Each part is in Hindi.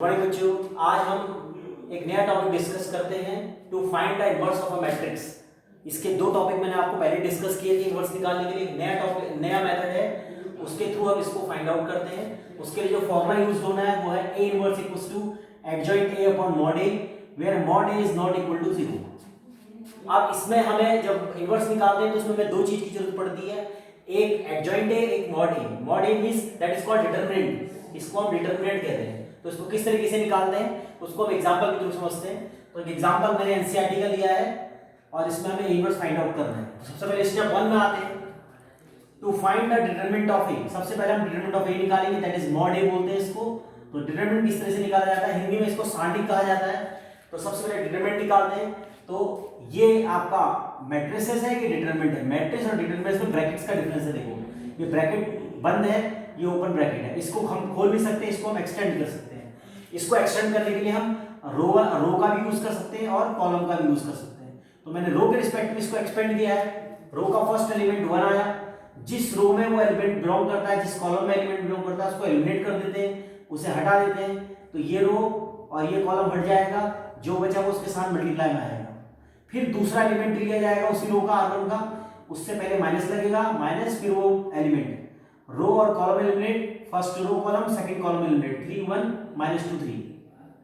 बड़े बच्चों, आज हम एक नया टॉपिक डिस्कस करते हैं to find the inverse of a matrix. इसके दो टॉपिक मैंने आपको पहले डिस्कस किए थे। इनवर्स निकालने के लिए नया टॉपिक, नया मेथड है, उसके थ्रू हम इसको फाइंड आउट करते हैं। उसके लिए जो फॉर्मूला यूज होना है वो है A inverse equals to adjoint A upon mod A, where mod A is not equal to 0। अब इसमें हमें जब इनवर्स निकालते हैं तो उसमें हमें दो चीज की जरूरत पड़ती है, एक एडजॉइंट ए, एक mod A. Mod A means that is called determinant, इसको हम डिटरमिनेंट कहते हैं। तो इसको किस तरीके से निकालते हैं उसको हम एग्जांपल के थ्रू समझते हैं। तो एक एग्जांपल मैंने एनसीईआरटी का लिया है और इसमें हमें इनवर्स फाइंड आउट करना है। सबसे पहले स्टेप 1 में आते हैं, to find the determinant of A. सबसे पहले हम डिटरमिनेंट ऑफ ए निकालेंगे, दैट इज मॉड ए बोलते हैं इसको। तो डिटरमिनेंट किस तरह से निकाला जाता है, हिंदी में इसको सांटिक कहा जाता है। तो सबसे पहले डिटरमिनेंट निकालते हैं। तो ये आपका मैट्रिसेस है कि डिटरमिनेंट है। मैट्रिक्स और डिटरमिनेंट में ब्रैकेट्स का डिफरेंस है। देखो ये ब्रैकेट बंद है, ये ओपन ब्रैकेट है। इसको हम खोल भी सकते हैं, इसको हम एक्सटेंड कर सकते हैं। इसको एक्सटेंड करने के लिए हम रो का भी यूज कर सकते हैं और कॉलम का भी यूज कर सकते हैं। तो मैंने रो के रिस्पेक्ट में इसको एक्सपेंड किया है। रो का फर्स्ट एलिमेंट 1 आया, जिस रो में वो एलिमेंट बिलोंग करता है, जिस कॉलम में एलिमेंट बिलोंग करता है उसको एलिमिनेट कर देते हैं, उसे हटा देते हैं। तो ये रो और ये कॉलम हट जाएगा, जो बचा वो उसके साथ मल्टीप्लाई में आएगा। फिर दूसरा एलिमेंट लिया जाएगा उसी रो का, R1 का, उससे पहले माइनस लगेगा, माइनस फिर वो एलिमेंट, रो और column eliminate, first row column second column eliminate, 3 1 -2 3।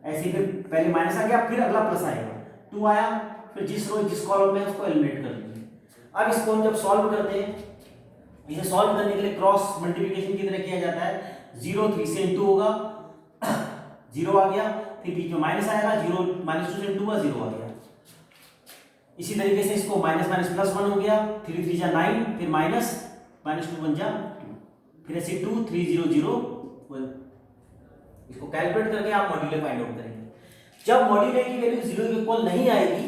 ऐसे फिर पहले माइनस आ गया, फिर अगला प्लस आएगा, 2 आया, फिर जिस रो जिस कॉलम में उसको एलिमिनेट कर दीजिए। अब इसको हम जब सॉल्व करते हैं, इसे सॉल्व करने के लिए क्रॉस मल्टीप्लिकेशन की तरह किया जाता है। 0 3 से इनटू होगा, 0 आ गया, फिर बीच में माइनस आएगा, 0 -2 से इनटू हुआ, 0 आ गया। इसी तरीके से इसको माइनस माइनस प्लस 1 हो गया, 3 3 जा 9, फिर माइनस -2 1 जा 2, फिर ऐसे 2 3 0 0 1। इसको कैलकुलेट करके आप मॉड्यूलो फाइंड आउट करेंगे। जब मॉड्यूलो की वैल्यू 0 के इक्वल नहीं आएगी,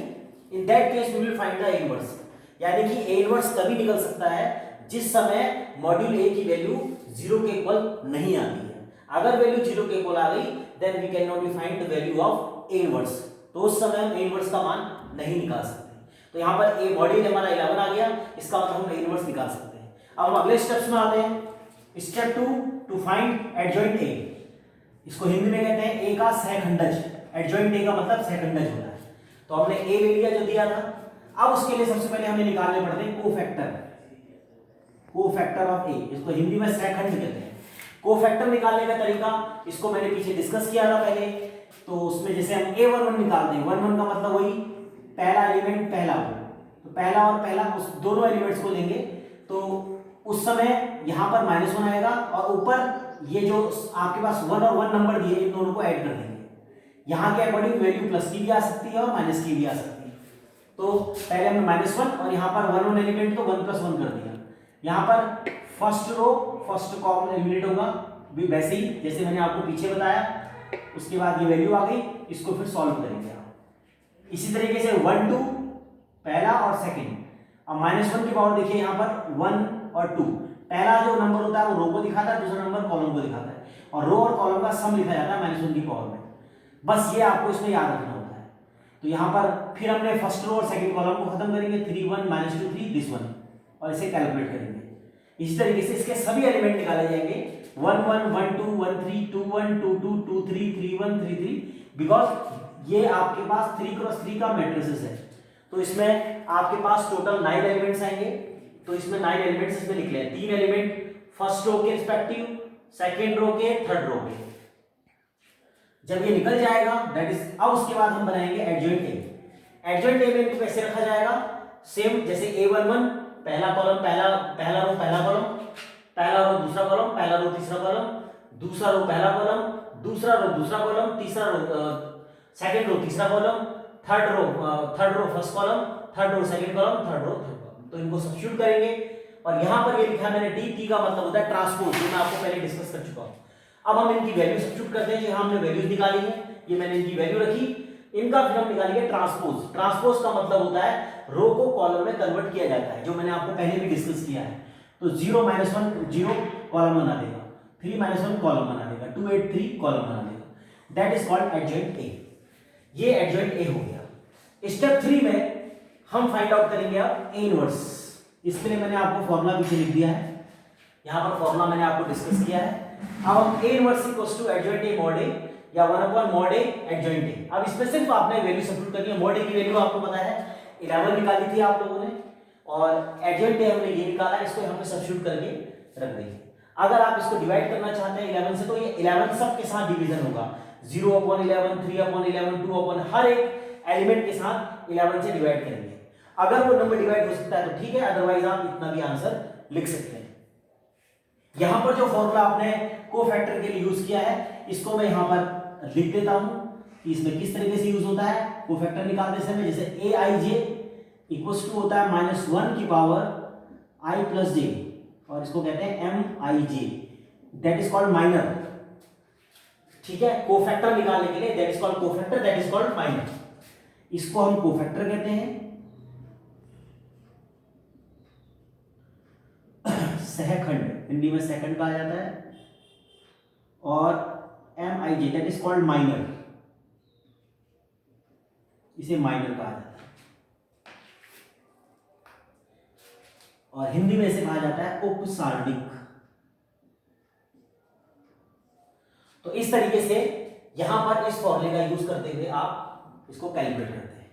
in that case we will find the A inverse. यानी कि ए इनवर्स तभी निकल सकता है जिस समय मॉड्यूल ए की वैल्यू 0 के इक्वल नहीं आती है। अगर वैल्यू 0 के इक्वल आ गई, then we can not be find the value of A inverse. तो उस समय हम ए इनवर्स का मान नहीं निकाल सकते। तो यहाँ पर ए मॉड्यूल हमारा 11 आ गया, इसका मतलब हम ए इनवर्स निकाल सकते हैं। अब हम अगले स्टेप्स में आते हैं। Step 2, to find adjoint A. इसको हिंदी में कहते हैं ए का सहखंडज। एडजॉइंट ए का मतलब सहखंडज होता है। तो हमने ए ले लिया जो दिया था। अब उसके लिए सबसे पहले हमें निकालने पड़ते हैं कोफैक्टर ऑफ ए। इसको हिंदी में सहखंड कहते हैं। कोफैक्टर निकालने का तरीका इसको मैंने पीछे डिस्कस किया था पहले। तो उसमें जैसे हम a11 निकालते हैं, 11 का मतलब वही पहला एलिमेंट पहला हो, तो पहला और पहला उस दोनों एलिमेंट्स को लेंगे। तो उस समय यहां पर -1 आएगा और ऊपर ये जो आपके पास 1 और 1 नंबर दिए, इन दोनों को ऐड कर देंगे। यहां के अकॉर्डिंग वैल्यू प्लस की भी आ सकती है और माइनस की भी आ सकती है। तो पहले हमने -1 और यहां पर 1 1 एलिमेंट, तो 1 + 1 कर दिया। यहां पर first row first column eliminate होगा, भी वैसे ही जैसे मैंने आपको पीछे बताया। उसके बाद ये वैल्यू आ गई, इसको फिर सॉल्व करेंगे। इसी तरीके से 1 2 पहला और सेकंड। अब -1 की पावर देखिए, यहाँ पर 1 और 2, पहला जो नंबर होता है वो रो को दिखाता है, दूसरा नंबर कॉलम को दिखाता है, और रो और कॉलम का सम लिखा जाता है -1 की पावर में। बस ये आपको इसमें याद रखना होता है। तो यहाँ पर फिर हमने फर्स्ट रो और सेकंड कॉलम को खत्म करेंगे, 3 1 -2 3 दिस 1, और इसे कैलकुलेट करेंगे। इसी तरीके से इसके सभी एलिमेंट निकाले जाएंगे, 1 1 1 2 1 3 2 1 2 2 2 3 3 1 3 3, बिकॉज ये आपके पास 3 × 3 का मैट्रिसेस है। तो इसमें आपके पास टोटल 9 एलिमेंट्स आएंगे। तो इसमें 9 एलिमेंट्स इसमें लिख लें, 3 एलिमेंट फर्स्ट रो के रिस्पेक्टिव, सेकंड रो के, थर्ड रो के। जब ये निकल जाएगा, दैट इज, अब उसके बाद हम बनाएंगे एडजॉइंट ए। एडजॉइंट ए में इनको कैसे रखा जाएगा, सेम जैसे a11 पहला कॉलम पहला रो पहला कॉलम, पहला रो दूसरा कॉलम, पहला रो तीसरा कॉलम, दूसरा रो पहला कॉलम, दूसरा रो दूसरा कॉलम, तीसरा रो सेकंड रो तीसरा column, third row first column, third row second column, third row third column. तो इनको सब्स्टिट्यूट करेंगे। और यहां पर ये लिखा मैंने टी का मतलब होता है ट्रांसपोज, जो मैं आपको पहले डिस्कस कर चुका हूं। अब हम इनकी वैल्यू सब्स्टिट्यूट करते हैं। जो हमने वैल्यूज निकाली है, ये मैंने इनकी वैल्यू रखी, इनका फिर हम निकालेंगे ट्रांसपोज। ट्रांसपोज का मतलब होता है रो को कॉलम में कन्वर्ट किया जाता है, जो मैंने आपको पहले भी डिस्कस किया है। तो 0 -1 0 कॉलम बना देगा, 3 -1 कॉलम बना देगा, 2 8 3 कॉलम बना देगा। That is called adjoint A. ये एडजॉइंट ए हो गया। स्टेप 3 में हम फाइंड आउट करेंगे अब ए इनवर्स। इसके लिए मैंने आपको फॉर्मूला पीछे लिख दिया है, यहां पर फॉर्मूला मैंने आपको डिस्कस किया है। अब हम A inverse equals to adjoint A mod A, या 1 mod a adjoint a। अब इसमें सिर्फ आपने वैल्यू सब्स्टिट्यूट करनी है। mod a की वैल्यू आपको पता है 11 निकाली थी आप लोगों ने, और adjoint a हमने ये निकाला, इसको यहाँ पे सब्स्टिट्यूट करके रख देंगे। अगर आप इसको डिवाइड करना चाहते हैं 11 से, तो ये 11 सब के साथ डिवीजन होगा, 0/11, 3/11, 2 हर एक एलिमेंट के साथ 11 से डिवाइड करेंगे। अगर वो नंबर डिवाइड हो सकता है तो ठीक है, अदरवाइज आप इतना भी आंसर लिख सकते हैं। यहां पर जो फॉर्मूला आपने कोफैक्टर के लिए यूज किया है, इसको मैं यहां पर लिख देता हूं कि इसमें किस तरीके से यूज होता है कोफैक्टर निकालने समय। जैसे aij इक्वल्स टू होता है -1 की पावर i प्लस j, और इसको कहते हैं mij, that is called minor. ठीक है, कोफैक्टर निकालने के लिए that is called cofactor, that is called minor. इसको हम कोफैक्टर कहते हैं। सहखंड हिंदी में सेकंड कहा जाता है, और mij that is called minor, इसे माइनर कहा जाता है, और हिंदी में इसे कहा जाता है उपसारणिक। तो इस तरीके से यहां पर इस फॉर्मूले का यूज करते हुए आप इसको कैलकुलेट करते हैं।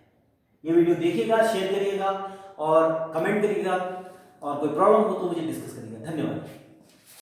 ये वीडियो देखिएगा, शेयर करिएगा और कमेंट करिएगा, और कोई प्रॉब्लम हो तो मुझे डिस्कस करिएगा। धन्यवाद।